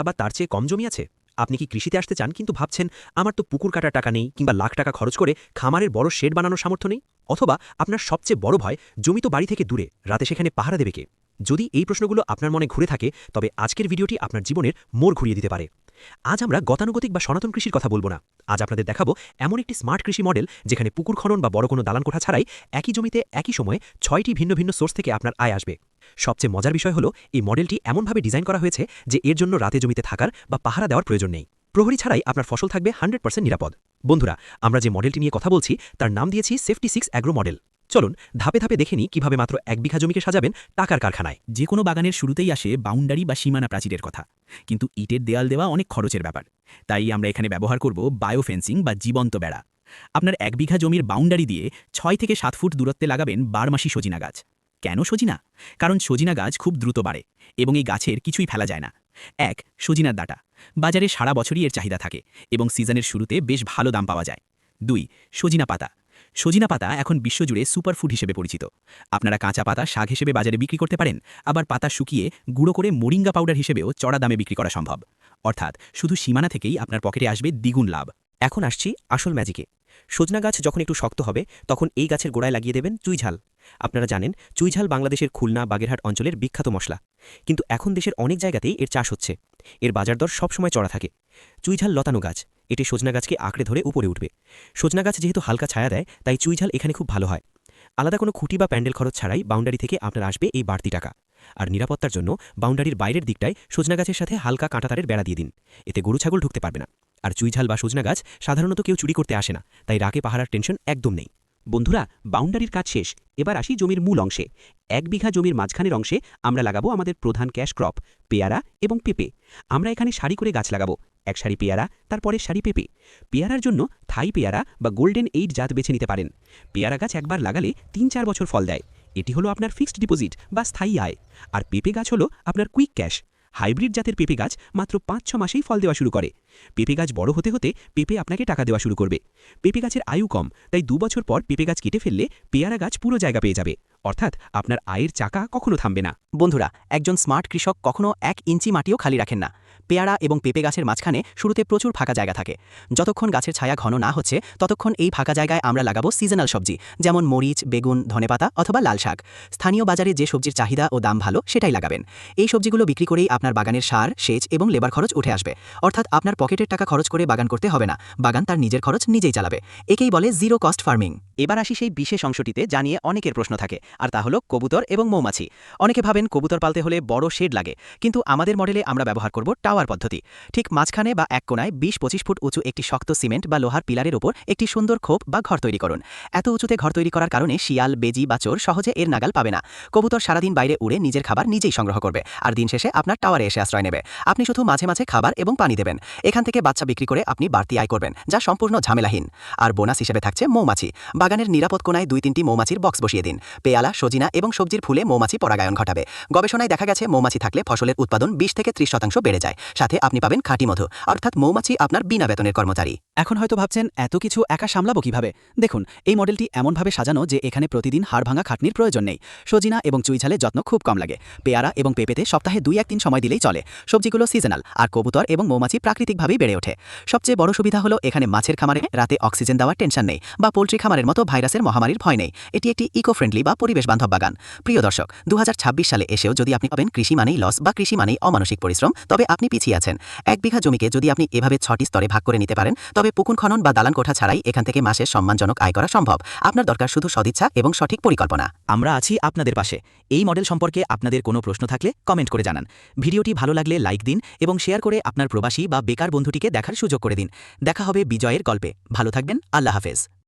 আবার তার চেয়ে কম জমি আছে? আপনি কি কৃষিতে আসতে চান কিন্তু ভাবছেন আমার তো পুকুর কাটার টাকা নেই কিংবা লাখ টাকা খরচ করে খামারের বড় শেড বানানোর সামর্থ্য নেই? অথবা আপনার সবচেয়ে বড় ভয় জমি তো বাড়ি থেকে দূরে, রাতে সেখানে পাহারা দেবে কে? যদি এই প্রশ্নগুলো আপনার মনে ঘুরে থাকে তবে আজকের ভিডিওটি আপনার জীবনের মোড় ঘুরিয়ে দিতে পারে। আজ আমরা গতানুগতিক বা সনাতন কৃষির কথা বলবো না। আজ আপনাদের দেখাবো এমন একটি স্মার্ট কৃষি মডেল যেখানে পুকুর খনন বা বড় কোনো দালান কোঠা ছাড়াই একই জমিতে একই সময়ে ৬টি ভিন্ন ভিন্ন সোর্স থেকে আপনার আয় আসবে। সবচেয়ে মজার বিষয় হলো এই মডেলটি এমনভাবে ডিজাইন করা হয়েছে যে এর জন্য রাতে জমিতে থাকার বা পাহারা দেওয়ার প্রয়োজন নেই। প্রহরী ছাড়াই আপনার ফসল থাকবে 100% নিরাপদ। বন্ধুরা, আমরা যে মডেলটি নিয়ে কথা বলছি তার নাম দিয়েছি সেফটি 6 অ্যাগ্রো মডেল। চলুন ধাপে ধাপে দেখে নিই কিভাবে মাত্র ১ বিঘা জমিকে সাজাবেন টাকার কারখানায়। যে কোনো বাগানের শুরুতেই আসে বাউন্ডারি বা সীমানা প্রাচীরের কথা, কিন্তু ইটের দেয়াল দেওয়া অনেক খরচের ব্যাপার। তাই আমরা এখানে ব্যবহার করব বায়োফেন্সিং বা জীবন্ত বেড়া। আপনার ১ বিঘা জমির বাউন্ডারি দিয়ে ৬ থেকে ৭ ফুট দূরত্বে লাগাবেন ১২ মাসি সজিনা গাছ। কেন সজিনা? কারণ সজিনা গাছ খুব দ্রুত বাড়ে এবং এই গাছের কিছুই ফেলা যায় না। ১. সজিনার ডাঁটা। বাজারে সারা বছরই এর চাহিদা থাকে এবং সিজনের শুরুতে বেশ ভালো দাম পাওয়া যায়। ২. সজিনা পাতা। সজিনা পাতা এখন বিশ্বজুড়ে সুপারফুড হিসেবে পরিচিত। আপনারা কাঁচা পাতা শাক হিসেবে বাজারে বিক্রি করতে পারেন, আবার পাতা শুকিয়ে গুঁড়ো করে মোরিঙ্গা পাউডার হিসেবেও চড়া দামে বিক্রি করা সম্ভব। অর্থাৎ শুধু সীমানা থেকেই আপনার পকেটে আসবে দ্বিগুণ লাভ। এখন আসছি আসল ম্যাজিকে। সজনা গাছ যখন একটু শক্ত হবে তখন এই গাছের গোড়ায় লাগিয়ে দেবেন চুইঝাল। আপনারা জানেন চুইঝাল বাংলাদেশের খুলনা বাগেরহাট অঞ্চলের বিখ্যাত মশলা, কিন্তু এখন দেশের অনেক জায়গাতেই এর চাষ হচ্ছে। এর বাজার দর সবসময় চড়া থাকে। চুইঝাল লতানো গাছ, এটি সজনা গাছকে আঁকড়ে ধরে উপরে উঠবে। সজনা গাছ যেহেতু হালকা ছায়া দেয় তাই চুইঝাল এখানে খুব ভালো হয়। আলাদা কোনো খুঁটি বা প্যান্ডেল খরচ ছাড়াই বাউন্ডারি থেকে আপনার আসবে এই বাড়তি টাকা। আর নিরাপত্তার জন্য বাউন্ডারির বাইরের দিকটায় সজনা গাছের সাথে হালকা কাঁটাতারের বেড়া দিয়ে দিন, এতে গরু ছাগল ঢুকতে পারবে না। আর চুইঝাল বা সজনা গাছ সাধারণত কেউ চুরি করতে আসে না, তাই রাকে পাহারার টেনশন একদম নেই। বন্ধুরা, বাউন্ডারির কাজ শেষ, এবার আসি জমির মূল অংশে। ১ বিঘা জমির মাঝখানের অংশে আমরা লাগাবো আমাদের প্রধান ক্যাশ ক্রপ, পেয়ারা এবং পেঁপে। আমরা এখানে সারি করে গাছ লাগাবো, এক সারি পেয়ারা, তারপরের সারি পেঁপে। পেয়ারার জন্য থাই পেয়ারা বা গোল্ডেন 8 জাত বেছে নিতে পারেন। পেয়ারা গাছ একবার লাগালে ৩-৪ বছর ফল দেয়, এটি হলো আপনার ফিক্সড ডিপোজিট বা স্থায়ী আয়। আর পেঁপে গাছ হলো আপনার কুইক ক্যাশ। হাইব্রিড জাতের পেঁপে গাছ মাত্র ৫-৬ মাসেই ফল দেওয়া শুরু করে। পেঁপে গাছ বড় হতে হতে পেঁপে আপনাকে টাকা দেওয়া শুরু করবে। পেঁপে গাছের আয়ু কম, তাই ২ বছর পর পেঁপে গাছ কেটে ফেললে পেয়ারা গাছ পুরো জায়গা পেয়ে যাবে, অর্থাৎ আপনার আয়ের চাকা কখনো থামবে না। বন্ধুরা, একজন স্মার্ট কৃষক কখনো ১ ইঞ্চি মাটিও খালি রাখেন না। পেয়ারা এবং পেঁপে গাছের মাঝখানে শুরুতে প্রচুর ফাঁকা জায়গা থাকে। যতক্ষণ গাছের ছায়া ঘন না হচ্ছে ততক্ষণ এই ফাঁকা জায়গায় আমরা লাগাবো সিজনাল সবজি, যেমন মরিচ, বেগুন, ধনেপাতা অথবা লাল শাক। স্থানীয় বাজারে যে সবজির চাহিদা ও দাম ভালো সেটাই লাগাবেন। এই সবজিগুলো বিক্রি করেই আপনার বাগানের সার, সেচ এবং লেবার খরচ উঠে আসবে। অর্থাৎ আপনার পকেটের টাকা খরচ করে বাগান করতে হবে না, বাগান তার নিজের খরচ নিজেই চালাবে। একেই বলে জিরো কস্ট ফার্মিং। এবার আসি সেই বিশেষ অংশটিতে জানিয়ে অনেকের প্রশ্ন থাকে, আর তা হলো কবুতর এবং মৌমাছি। অনেকে ভাবেন কবুতর পালতে হলে বড় শেড লাগে, কিন্তু আমাদের মডেলে আমরা ব্যবহার করব টাওয়ার পদ্ধতি। ঠিক মাঝখানে বা এক কোণায় ২০-২৫ ফুট উঁচু একটি শক্ত সিমেন্ট বা লোহার পিলারের উপর একটি সুন্দর খোপ বা ঘর তৈরি করুন। এত উঁচুতে ঘর তৈরি করার কারণে শিয়াল, বেজি বা চোর সহজে এর নাগাল পাবে না। কবুতর সারাদিন বাইরে উড়ে নিজের খাবার নিজেই সংগ্রহ করবে, আর দিন শেষে আপনার টাওয়ারে এসে আশ্রয় নেবে। আপনি শুধু মাঝে মাঝে খাবার এবং পানি দেবেন। এখান থেকে বাচ্চা বিক্রি করে আপনি বাড়তি আয় করবেন, যা সম্পূর্ণ ঝামেলাহীন। আর বোনাস হিসেবে থাকছে মৌমাছি। বাগানের নিরাপদ কোণায় ২-৩টি মৌমাছির বক্স বসিয়ে দিন। পেয়ালা, সজিনা এবং সবজির ফুলে মৌমাছি পরাগায়ন ঘটাবে। গবেষণায় দেখা গেছে মৌমাছি থাকলে ফসলের উৎপাদন ২০ থেকে ৩০% বেড়ে যায়। সাথে আপনি পাবেন খাঁটি মধু, অর্থাৎ মৌমাছি আপনার বিনা বেতনের কর্মচারী। এখন হয়তো ভাবছেন এত কিছু একা সামলাবো কিভাবে? দেখুন, এই মডেলটি এমনভাবে সাজানো যে এখানে প্রতিদিন হাড়ভাঙা খাটনির প্রয়োজন নেই। সজিনা এবং চুইঝালে যত্ন খুব কম লাগে। পেয়ারা এবং পেঁপেতে সপ্তাহে ২-১ দিন সময় দিলেই চলে। সবজিগুলো সিজনাল, আর কবুতর এবং মৌমাছি প্রাকৃতিকভাবেই বেড়ে ওঠে। সবচেয়ে বড় সুবিধা হলো এখানে মাছের খামারে রাতে অক্সিজেন দেওয়ার টেনশন নেই, বা পোল্ট্রি খামারের মতো ভাইরাসের মহামারীর ভয় নেই। এটি একটি ইকো ফ্রেন্ডলি বা পরিবেশ বান্ধব বাগান। প্রিয় দর্শক, ২০২৬ সালে এসেও যদি আপনি ভাবেন কৃষি মানেই লস বা কৃষি মানেই অমানসিক পরিশ্রম, তবে আপনি পিছিয়ে আছেন। ১ বিঘা জমিকে যদি আপনি এভাবে ৬টি স্তরে ভাগ করে নিতে পারেন, তবে পুকুর খনন বা দালান কোঠা ছাড়াই এখান থেকে মাসে সম্মানজনক আয় করা সম্ভব। আপনার দরকার শুধু সদিচ্ছা এবং সঠিক পরিকল্পনা। আমরা আছি আপনাদের পাশে। এই মডেল সম্পর্কে আপনাদের কোনো প্রশ্ন থাকলে কমেন্ট করে জানান। ভিডিওটি ভালো লাগলে লাইক দিন এবং শেয়ার করে আপনার প্রবাসী বা বেকার বন্ধুটিকে দেখার সুযোগ করে দিন। দেখা হবে বিজয়ের গল্পে। ভালো থাকবেন। আল্লাহ হাফেজ।